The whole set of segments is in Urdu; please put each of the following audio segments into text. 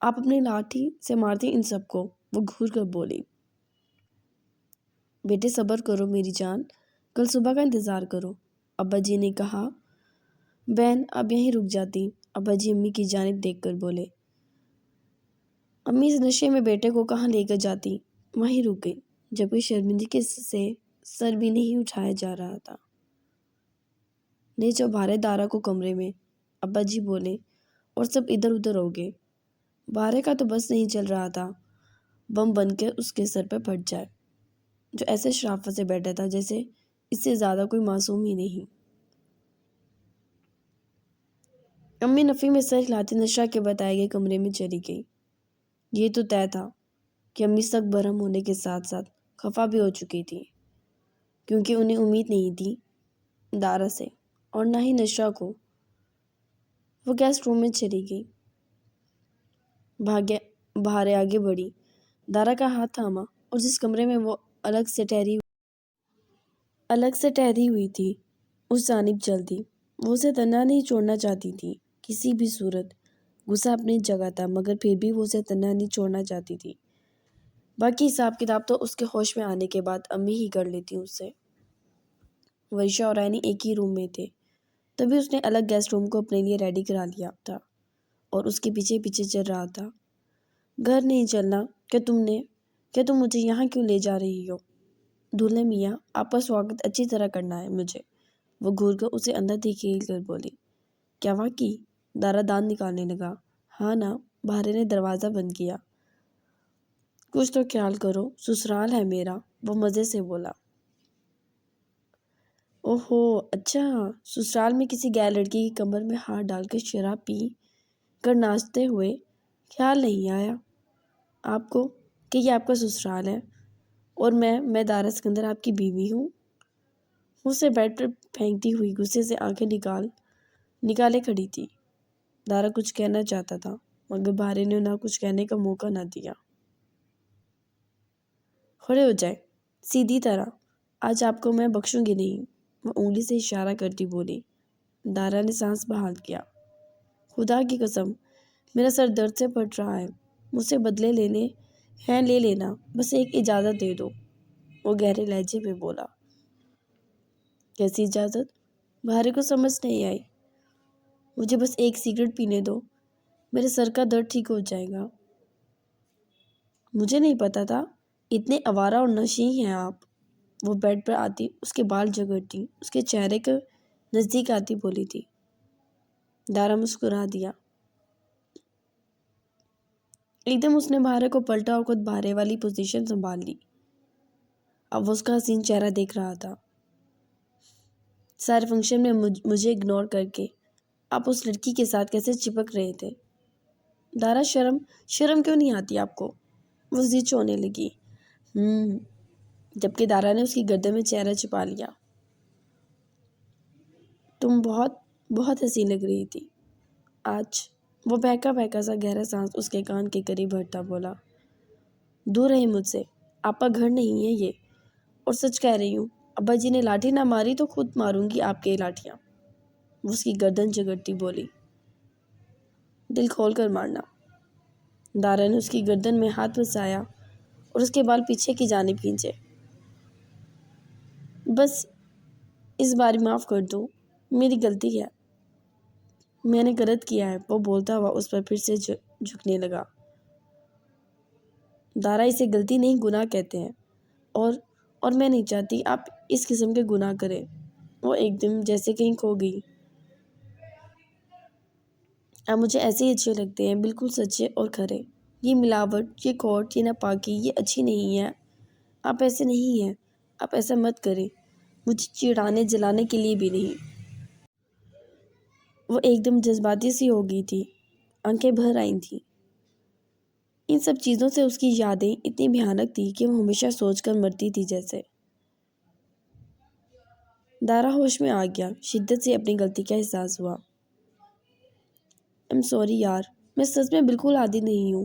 آپ اپنی لاٹھی سے مارتی ان سب کو، وہ گھور کر بولی۔ بیٹے صبر کرو میری جان، کل صبح کا انتظار کرو، ابا جی نے کہا۔ بہن اب یہیں رک جاتی، ابا جی امی کی جانب دیکھ کر بولے۔ امی اس نشے میں بیٹے کو کہاں لے کر جاتی، وہیں رک گئی، جبکہ شرمندگی سے سر بھی نہیں اٹھایا جا رہا تھا۔ لے جاؤ بھارے دارا کو کمرے میں، ابا جی بولے، اور سب ادھر ادھر ہو گئے۔ بھارے کا تو بس نہیں چل رہا تھا، بم بن کے اس کے سر پہ پھٹ جائے، جو ایسے شرافت سے بیٹھا تھا جیسے اس سے زیادہ کوئی معصوم ہی نہیں۔ امی نفی میں سر ہلاتی نشہ کے بتائے گئے کمرے میں چلی گئی۔ یہ تو طے تھا کہ امی سخت برہم ہونے کے ساتھ ساتھ خفا بھی ہو چکی تھی، کیونکہ انہیں امید نہیں تھی دارا سے اور نہ ہی نشہ کو۔ وہ گیسٹ روم میں چلی گئی، بھارے آگے بڑھی، دارا کا ہاتھ تھاما اور جس کمرے میں وہ الگ سے ٹھہری ہوئی تھی اس جانب چل دی۔ وہ اسے تنہا نہیں چھوڑنا چاہتی تھی کسی بھی صورت۔ غصہ اپنی جگہ تھا مگر پھر بھی وہ اسے تنہا نہیں چھوڑنا چاہتی تھی۔ باقی حساب کتاب تو اس کے ہوش میں آنے کے بعد امی ہی کر لیتی اس سے۔ ورشا اور رائنی ایک ہی روم میں تھے، تبھی اس نے الگ گیسٹ روم کو اپنے لیے ریڈی کرا لیا تھا اور اس کے پیچھے پیچھے چل رہا تھا۔ گھر نہیں چلنا کہ تم مجھے یہاں کیوں لے جا رہی ہو؟ دولہے میاں آپ کا سواگت اچھی طرح کرنا ہے مجھے، وہ گھور کر اسے اندر دھکیل کر بولی۔ کیا واقعی؟ دارا دانت نکالنے لگا۔ ہاں نا، بھارے نے دروازہ بند کیا۔ کچھ تو خیال کرو، سسرال ہے میرا، وہ مزے سے بولا۔ اوہو اچھا، سسرال میں کسی غیر لڑکی کی کمر میں ہاتھ ڈال کر شراب پی کر ناچتے ہوئے خیال نہیں آیا آپ کو کہ یہ آپ کا سسرال ہے اور میں دارا سکندر آپ کی بیوی ہوں؟ اسے بیڈ پر پھینکتی ہوئی غصے سے آنکھیں نکالے کھڑی تھی۔ دارا کچھ کہنا چاہتا تھا مگر بھارے نے نہ کچھ کہنے کا موقع نہ دیا۔ کھڑے ہو جائے سیدھی طرح، آج آپ کو میں بخشوں گی نہیں، وہ انگلی سے اشارہ کرتی بولی۔ دارا نے سانس بحال کیا۔ خدا کی قسم میرا سر درد سے پھٹ رہا ہے، مجھ سے بدلے لے لینا، بس ایک اجازت دے دو، وہ گہرے لہجے میں بولا۔ کیسی اجازت؟ بھارے کو سمجھ نہیں آئی۔ مجھے بس ایک سگریٹ پینے دو، میرے سر کا درد ٹھیک ہو جائے گا۔ مجھے نہیں پتا تھا اتنے آوارہ اور نشیں ہیں آپ، وہ بیڈ پر آتی اس کے بال جگڑتی اس کے چہرے کے نزدیک آتی بولی تھی۔ دارا مسکرا دیا۔ ایک دم اس نے بھارے کو پلٹا اور خود بھارے والی پوزیشن سنبھال لی۔ اب وہ اس کا حسین چہرہ دیکھ رہا تھا۔ سارے فنکشن میں مجھے اگنور کر کے آپ اس لڑکی کے ساتھ کیسے چپک رہے تھے؟ دارا شرم کیوں نہیں آتی آپ کو؟ وہ ضد ہونے لگی۔ جبکہ دارا نے اس کی گردن میں چہرہ چھپا لیا۔ تم بہت بہت حسین لگ رہی تھی آج، وہ بہکا سا گہرا سانس اس کے کان کے قریب بھرتا بولا۔ دور رہے مجھ سے، آپ کا گھر نہیں ہے یہ، اور سچ کہہ رہی ہوں، ابا جی نے لاٹھی نہ ماری تو خود ماروں گی آپ کے لاٹھیاں، وہ اس کی گردن جگڑتی بولی۔ دل کھول کر مارنا۔ دارا نے اس کی گردن میں ہاتھ پھنسایا اور اس کے بال پیچھے کی جانب کھینچے۔ بس اس بار معاف کر دو، میری غلطی ہے، میں نے غلط کیا ہے، وہ بولتا ہوا اس پر پھر سے جھکنے لگا۔ دارا اسے غلطی نہیں گناہ کہتے ہیں، اور میں نہیں چاہتی آپ اس قسم کے گناہ کریں، وہ ایک دم جیسے کہیں کھو گئی۔ آپ مجھے ایسے ہی اچھے لگتے ہیں، بالکل سچے اور کھرے، یہ ملاوٹ، یہ کھوٹ، یہ ناپاکی، یہ اچھی نہیں ہے، آپ ایسے نہیں ہیں، آپ ایسا مت کریں، مجھے چڑھانے جلانے کے لیے بھی نہیں۔ وہ ایک دم جذباتی سی ہو گئی تھی، آنکھیں بھر آئی تھیں۔ ان سب چیزوں سے اس کی یادیں اتنی بھیانک تھی کہ وہ ہمیشہ سوچ کر مرتی تھی جیسے۔ دارا ہوش میں آ گیا، شدت سے اپنی غلطی کا احساس ہوا۔ سوری یار، میں سچ میں بالکل عادی نہیں ہوں،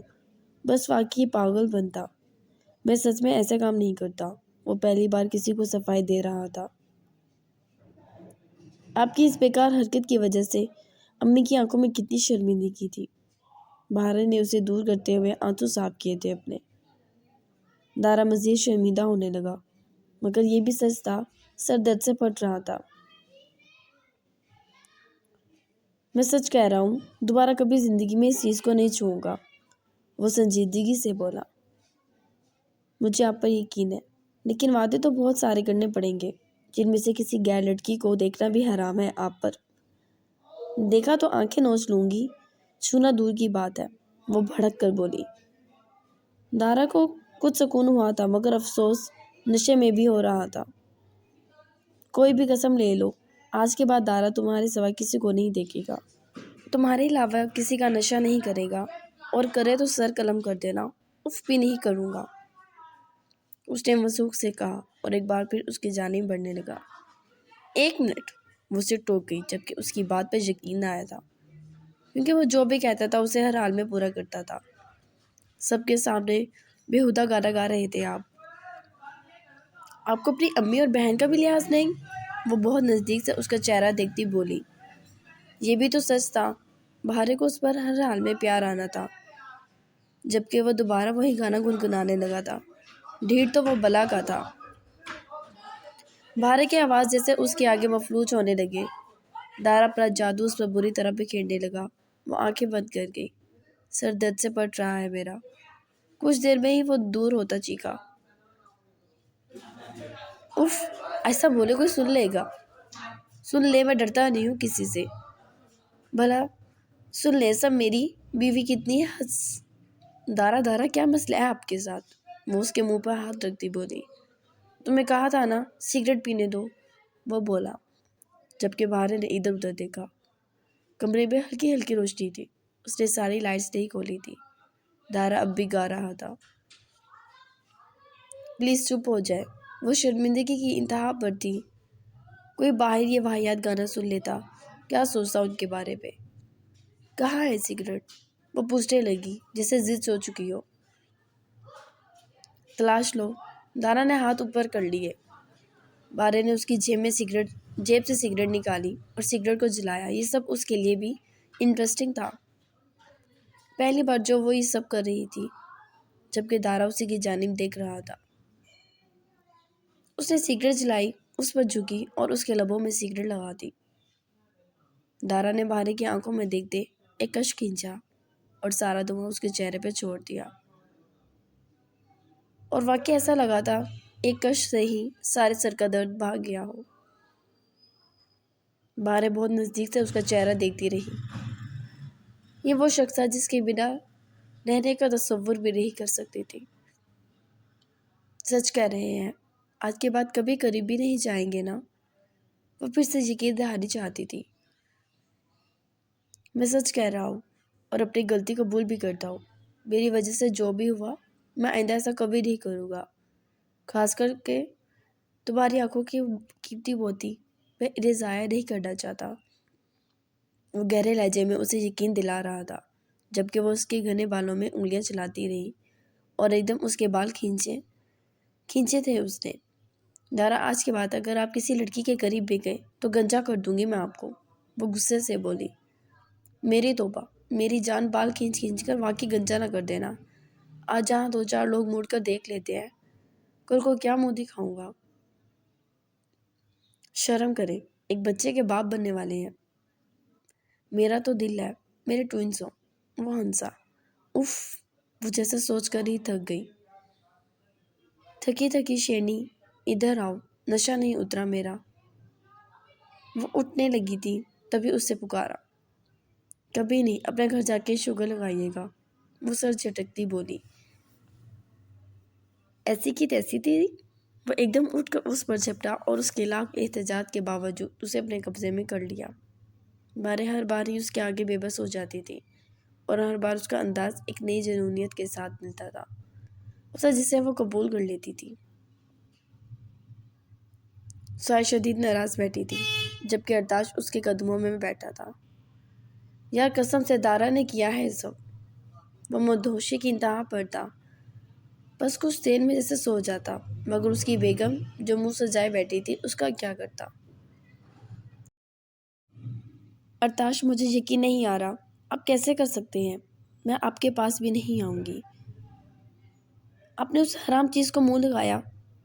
بس واقعی پاگل بنتا، میں سچ میں ایسا کام نہیں کرتا، وہ پہلی بار کسی کو صفائی دے رہا تھا۔ آپ کی اس بیکار حرکت کی وجہ سے امی کی آنکھوں میں کتنی شرمندگی تھی، بہارے نے اسے دور کرتے ہوئے آنسو صاف کیے تھے اپنے۔ دارا مزید شرمندہ ہونے لگا، مگر یہ بھی سچ تھا، سر درد سے پھٹ رہا تھا۔ میں سچ کہہ رہا ہوں، دوبارہ کبھی زندگی میں اس چیز کو نہیں چھوؤں گا، وہ سنجیدگی سے بولا۔ مجھے آپ پر یقین ہے، لیکن وعدے تو بہت سارے کرنے پڑیں گے، جن میں سے کسی غیر لڑکی کو دیکھنا بھی حرام ہے آپ پر۔ دیکھا تو آنکھیں نوچ لوں گی، چھونا دور کی بات ہے، وہ بھڑک کر بولی۔ دارا کو کچھ سکون ہوا تھا، مگر افسوس نشے میں بھی ہو رہا تھا۔ کوئی بھی قسم لے لو، آج کے بعد دارا تمہارے سوا کسی کو نہیں دیکھے گا، تمہارے علاوہ کسی کا نشہ نہیں کرے گا، اور کرے تو سر قلم کر دینا، اف بھی نہیں کروں گا، اس نے وثوق سے کہا، اور ایک بار پھر اس کی جانب بڑھنے لگا۔ ایک منٹ، وہ اسے ٹوک گئی، جبکہ اس کی بات پر یقین نہ آیا تھا، کیونکہ وہ جو بھی کہتا تھا اسے ہر حال میں پورا کرتا تھا۔ سب کے سامنے بےہودہ گانا گا رہے تھے آپ کو اپنی امی اور بہن کا بھی لحاظ نہیں؟ وہ بہت نزدیک سے اس کا چہرہ دیکھتی بولی۔ یہ بھی تو سچ تھا، بہارے کو اس پر ہر حال میں پیار آنا تھا، جبکہ وہ دوبارہ وہی گانا گنگنانے لگا تھا۔ ڈھیٹ تو وہ بلا کا تھا۔ بہارے کی آواز جیسے اس کے آگے مفلوج ہونے لگے۔ دارا اپنا جادو اس پر بری طرح بکھیرنے لگا۔ وہ آنکھیں بند کر گئی۔ سر درد سے پھٹ رہا ہے میرا۔ کچھ دیر میں ہی وہ دور ہوتا چیخا۔ اف، ایسا بولے کوئی سن لے گا؟ سن لے، میں ڈرتا نہیں ہوں کسی سے۔ بھلا سن لے سب، میری بیوی کتنی حس۔ دارا کیا مسئلہ ہے آپ کے ساتھ؟ وہ اس کے منہ پر ہاتھ رکھتی بولی۔ تمہیں کہا تھا نا سگریٹ پینے دو، وہ بولا، جبکہ بہارے نے ادھر ادھر دیکھا۔ کمرے میں ہلکی ہلکی روشنی تھی، اس نے ساری لائٹس نہیں کھولی تھی۔ دارا اب بھی گا رہا تھا۔ پلیز چپ ہو جائے، وہ شرمندگی کی انتہا پر تھی۔ کوئی باہر یہ واہیات گانا سن لیتا، کیا سوچتا ان کے بارے میں؟ کہاں ہے سگریٹ؟ وہ پوچھنے لگی جیسے ضد ہو چکی ہو۔ تلاش لو، دارا نے ہاتھ اوپر کر لیے۔ بہارے نے اس کی جیب سے سگریٹ نکالی اور سگریٹ کو جلایا۔ یہ سب اس کے لیے بھی انٹرسٹنگ تھا، پہلی بار جو وہ یہ سب کر رہی تھی، جبکہ دارا اسی کی جانب دیکھ رہا تھا۔ اس نے سگریٹ جلائی، اس پر جھکی اور اس کے لبوں میں سگریٹ لگا دی۔ دارا نے بہارے کی آنکھوں میں دیکھتے ایک کش کھینچا اور سارا دھواں اس کے چہرے پہ چھوڑ دیا، اور واقعی ایسا لگا تھا ایک کش سے ہی سارے سر کا درد بھاگ گیا ہو۔ بہارے بہت نزدیک سے اس کا چہرہ دیکھتی رہی۔ یہ وہ شخص تھا جس کے بنا رہنے کا تصور بھی نہیں کر سکتی تھی۔ سچ کہہ رہے ہیں، آج کے بعد کبھی قریب بھی نہیں جائیں گے نا؟ وہ پھر سے یقین دہانی چاہتی تھی۔ میں سچ کہہ رہا ہوں اور اپنی غلطی قبول بھی کرتا ہوں۔ میری وجہ سے جو بھی ہوا، میں آئندہ ایسا کبھی نہیں کروں گا، خاص کر کے تمہاری آنکھوں کی قیمتی موتی میں انہیں ضائع نہیں کرنا چاہتا۔ وہ گہرے لہجے میں اسے یقین دلا رہا تھا، جبکہ وہ اس کے گھنے بالوں میں انگلیاں چلاتی رہی اور ایک دم اس کے بال کھینچے تھے اس نے۔ دارا، آج کے بعد اگر آپ کسی لڑکی کے قریب بھی گئے تو گنجا کر دوں گی میں آپ کو، وہ غصے سے بولی۔ میری توبہ، میری جان، بال کھینچ کر واقعی گنجا نہ کر دینا۔ آج جہاں دو چار لوگ مڑ کر دیکھ لیتے ہیں، کل کو کیا منہ دکھاؤں گا؟ شرم کرے، ایک بچے کے باپ بننے والے ہیں۔ میرا تو دل ہے، میرے ٹوئنز ہوں، وہ ہنسا۔ اف، وہ جیسے سوچ کر ہی تھک گئی۔ تھکی شیرنی، ادھر آؤ، نشہ نہیں اترا میرا۔ وہ اٹھنے لگی تھی، تبھی اس سے پکارا۔ کبھی نہیں، اپنے گھر جا کے شوگر لگائیے گا، وہ سر جھٹکتی بولی۔ ایسی کی تیسی تھی، وہ ایک دم اٹھ کر اس پر جھپٹا اور اس کے لاکھ احتجاج کے باوجود اسے اپنے قبضے میں کر لیا۔ بہارے ہر بار ہی اس کے آگے بے بس ہو جاتی تھی، اور ہر بار اس کا انداز ایک نئی جنونیت کے ساتھ ملتا تھا، اسے جسے وہ قبول کر لیتی تھی۔ سائے شدید ناراض بیٹھی تھی، جبکہ ارتاش اس کے قدموں میں بیٹھا تھا۔ یار قسم سے دارا نے کیا ہے سب۔ وہ مدہوشی کی انتہا پر تھا، بس کچھ دیر میں جیسے سو جاتا، مگر اس کی بیگم جو منہ سجائے بیٹھی تھی، اس کا کیا کرتا؟ ارتاش، مجھے یقین نہیں آ رہا، آپ کیسے کر سکتے ہیں؟ میں آپ کے پاس بھی نہیں آؤں گی۔ آپ نے اس حرام چیز کو منہ لگایا،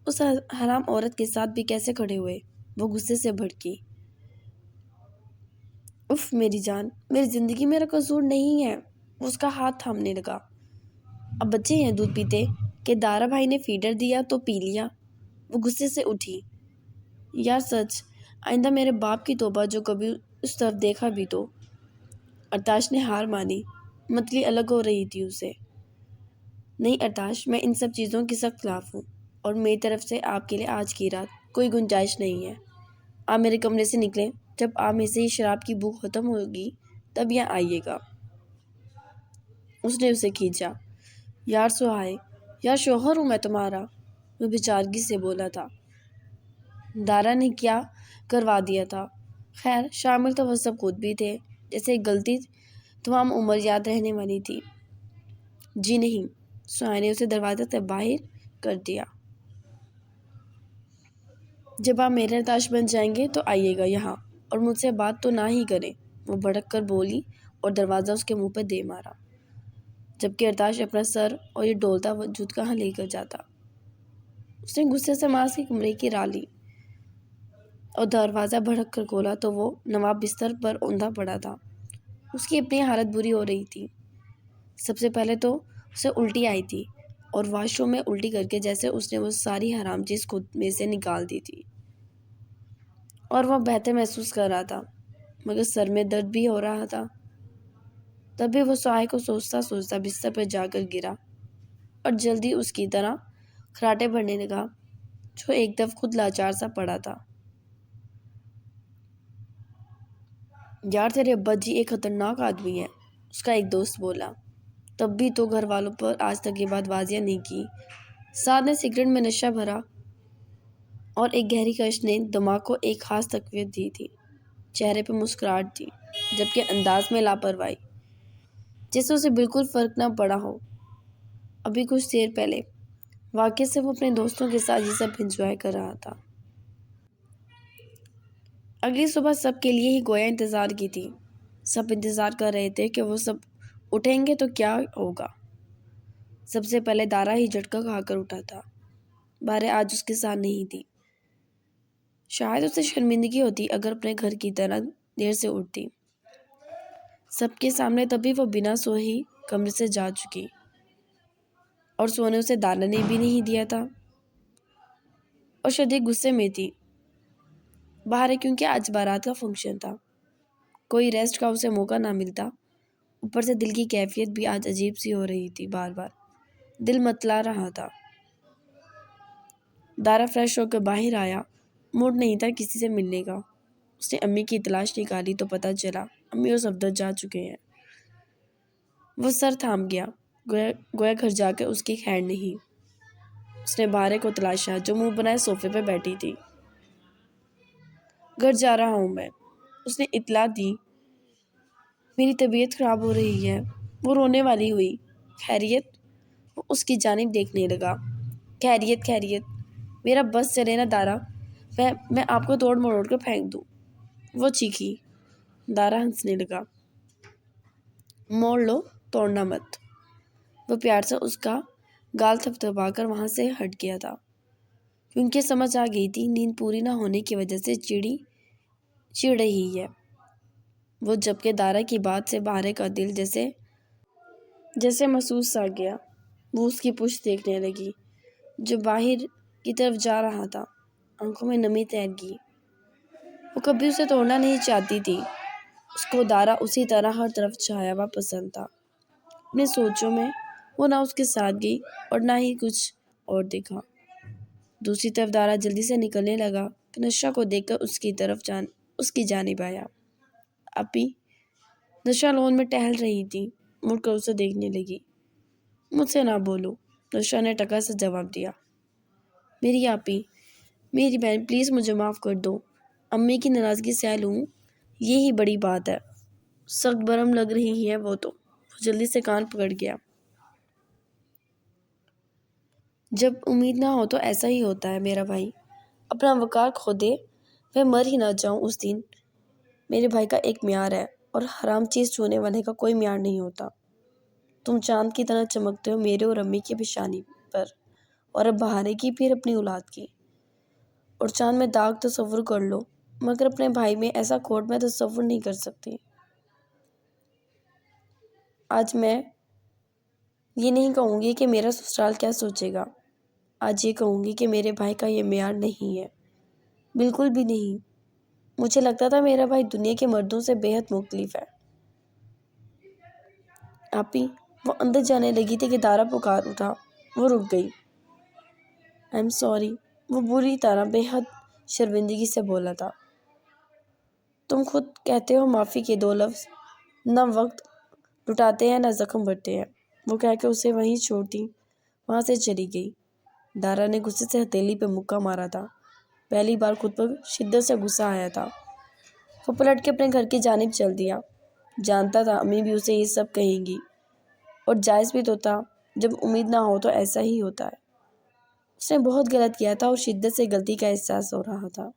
اس حرام عورت کے ساتھ بھی کیسے کھڑے ہوئے؟ وہ غصے سے بھڑکی۔ اف میری جان، میری زندگی میرا قصور نہیں ہے۔ وہ اس کا ہاتھ تھامنے لگا۔ اب بچے ہیں دودھ پیتے کہ دارا بھائی نے فیڈر دیا تو پی لیا۔ وہ غصے سے اٹھی۔ یار سچ، آئندہ میرے باپ کی توبہ جو کبھی اس طرف دیکھا بھی تو۔ ارتاش نے ہار مانی۔ متلی الگ ہو رہی تھی اسے۔ نہیں ارتاش، میں ان سب چیزوں کی سخت خلاف ہوں، اور میری طرف سے آپ کے لیے آج کی رات کوئی گنجائش نہیں ہے۔ آپ میرے کمرے سے نکلیں، جب آپ میں سے یہ شراب کی بو ختم ہوگی تب یہاں آئیے گا۔ اس نے اسے کھینچا۔ یار سہائے، یار شوہر ہوں میں تمہارا، وہ بیچارگی سے بولا تھا۔ دارا نے کیا کروا دیا تھا؟ خیر شامل تو وہ سب خود بھی تھے، جیسے ایک غلطی تمام عمر یاد رہنے والی تھی۔ جی نہیں، سہائے نے اسے دروازے سے باہر کر دیا۔ جب آپ میرے ارتاش بن جائیں گے تو آئیے گا یہاں، اور مجھ سے بات تو نہ ہی کریں، وہ بھڑک کر بولی اور دروازہ اس کے منہ پہ دے مارا، جبکہ ارتاش اپنا سر اور یہ ڈولتا وجود کہاں لے کر جاتا۔ اس نے غصے سے ماس کی کمرے کی راہ لی اور دروازہ بھڑک کر کھولا تو وہ نواب بستر پر اوندا پڑا تھا۔ اس کی اپنی حالت بری ہو رہی تھی۔ سب سے پہلے تو اسے الٹی آئی تھی، اور واش روم میں الٹی کر کے جیسے اس نے وہ ساری حرام چیز خود میں سے نکال دی تھی، اور وہ بہتر محسوس کر رہا تھا، مگر سر میں درد بھی ہو رہا تھا۔ تب بھی وہ سہائے کو سوچتا سوچتا بستر پر جا کر گرا، اور جلدی اس کی طرح کھراٹے بھرنے لگا جو ایک دفعہ خود لاچار سا پڑا تھا۔ یار تیرے ابا جی ایک خطرناک آدمی ہے، اس کا ایک دوست بولا۔ تب بھی تو گھر والوں پر آج تک یہ بات واضح نہیں کی۔ سعد نے سگریٹ میں نشہ بھرا، اور ایک گہری کش نے دماغ کو ایک خاص تقویت دی تھی۔ چہرے پہ مسکراہٹ تھی، جبکہ انداز میں لاپرواہی، جیسے اسے بالکل فرق نہ پڑا ہو۔ ابھی کچھ دیر پہلے واقعے سے وہ اپنے دوستوں کے ساتھ یہ سب انجوائے کر رہا تھا۔ اگلی صبح سب کے لیے ہی گویا انتظار کی تھی۔ سب انتظار کر رہے تھے کہ وہ سب اٹھیں گے تو کیا ہوگا۔ سب سے پہلے دارا ہی جھٹکا کھا کر اٹھا تھا۔ بارے آج اس کے ساتھ نہیں تھی۔ شاید اسے شرمندگی ہوتی اگر اپنے گھر کی طرح دیر سے اٹھتی۔ سب کے سامنے تبھی وہ بنا سوئے ہی کمرے سے جا چکی، اور سونے اسے دارا نے بھی نہیں دیا تھا، اور شدید غصے میں تھی۔ باہر ہے کیونکہ آج بارات کا فنکشن تھا، کوئی ریسٹ کا اسے موقع نہ ملتا۔ اوپر سے دل کی کیفیت بھی آج عجیب سی ہو رہی تھی، بار بار دل متلا رہا تھا۔ دارا فریش ہو کر باہر آیا۔ موڈ نہیں تھا کسی سے ملنے کا۔ اس نے امی کی تلاش نکالی تو پتہ چلا امی اور صفدر جا چکے ہیں۔ وہ سر تھام گیا، گویا گھر جا کے اس کی خیر نہیں۔ اس نے بارے کو تلاشا جو منہ بنائے صوفے پہ بیٹھی تھی۔ گھر جا رہا ہوں میں، اس نے اطلاع دی۔ میری طبیعت خراب ہو رہی ہے۔ وہ رونے والی ہوئی۔ خیریت؟ وہ اس کی جانب دیکھنے لگا۔ خیریت خیریت، میرا بس چلے نا دارا، میں آپ کو توڑ مروڑ کر پھینک دوں، وہ چیخی۔ دارا ہنسنے لگا۔ موڑ لو، توڑنا مت۔ وہ پیار سے اس کا گال تھپتھپا کر وہاں سے ہٹ گیا تھا، کیونکہ سمجھ آ گئی تھی نیند پوری نہ ہونے کی وجہ سے چڑ رہی ہے وہ، جبکہ دارا کی بات سے بارے کا دل جیسے محسوس سا گیا۔ وہ اس کی پشت دیکھنے لگی جو باہر کی طرف جا رہا تھا۔ آنکھوں میں نمی تیر گئی۔ وہ کبھی اسے توڑنا نہیں چاہتی تھی۔ اس کو دارا اسی طرح ہر طرف چھایا ہوا پسند تھا۔ اپنی سوچوں میں وہ نہ اس کے ساتھ گئی اور نہ ہی کچھ اور دیکھا۔ دوسری طرف دارا جلدی سے نکلنے لگا کہ نشہ کو دیکھ کر اس کی جانب آیا۔ اپی نشہ لون میں ٹہل رہی تھی، مڑ کر اسے دیکھنے لگی۔ مجھ سے نہ بولو، نشہ نے ٹکا سے جواب دیا۔ میری آپی، میری بہن، پلیز مجھے معاف کر دو۔ امی کی ناراضگی سہ لوں، یہی بڑی بات ہے۔ سخت برہم لگ رہی ہے وہ تو۔ وہ جلدی سے کان پکڑ گیا۔ جب امید نہ ہو تو ایسا ہی ہوتا ہے میرا بھائی، اپنا وقار کھو دے میں مر ہی نہ جاؤں اس دن۔ میرے بھائی کا ایک معیار ہے، اور حرام چیز چھونے والے کا کوئی معیار نہیں ہوتا۔ تم چاند کی طرح چمکتے ہو میرے اور امی کی پیشانی پر، اور اب بہانے کی پھر اپنی اولاد کی۔ اور چاند میں داغ تصور کر لو، مگر اپنے بھائی میں ایسا کھوٹ میں تصور نہیں کر سکتی۔ آج میں یہ نہیں کہوں گی کہ میرا سسرال کیا سوچے گا، آج یہ کہوں گی کہ میرے بھائی کا یہ معیار نہیں ہے، بالکل بھی نہیں۔ مجھے لگتا تھا میرا بھائی دنیا کے مردوں سے بے حد مختلف ہے۔ آپی، وہ اندر جانے لگی تھی کہ دارا پکار اٹھا۔ وہ رک گئی۔ آئی ایم سوری، وہ بری طرح بے حد شرمندگی سے بولا تھا۔ تم خود کہتے ہو معافی کے 2 لفظ، نہ وقت لٹاتے ہیں نہ زخم بھرتے ہیں۔ وہ کہہ کے اسے وہیں چھوڑتی وہاں سے چلی گئی۔ دارا نے غصے سے ہتھیلی پہ مکہ مارا تھا۔ پہلی بار خود پر شدت سے غصہ آیا تھا۔ وہ پلٹ کے اپنے گھر کی جانب چل دیا۔ جانتا تھا امی بھی اسے یہ سب کہیں گی، اور جائز بھی تو تھا، جب امید نہ ہو تو ایسا ہی ہوتا ہے۔ اس نے بہت غلط کیا تھا اور شدت سے غلطی کا احساس ہو رہا تھا۔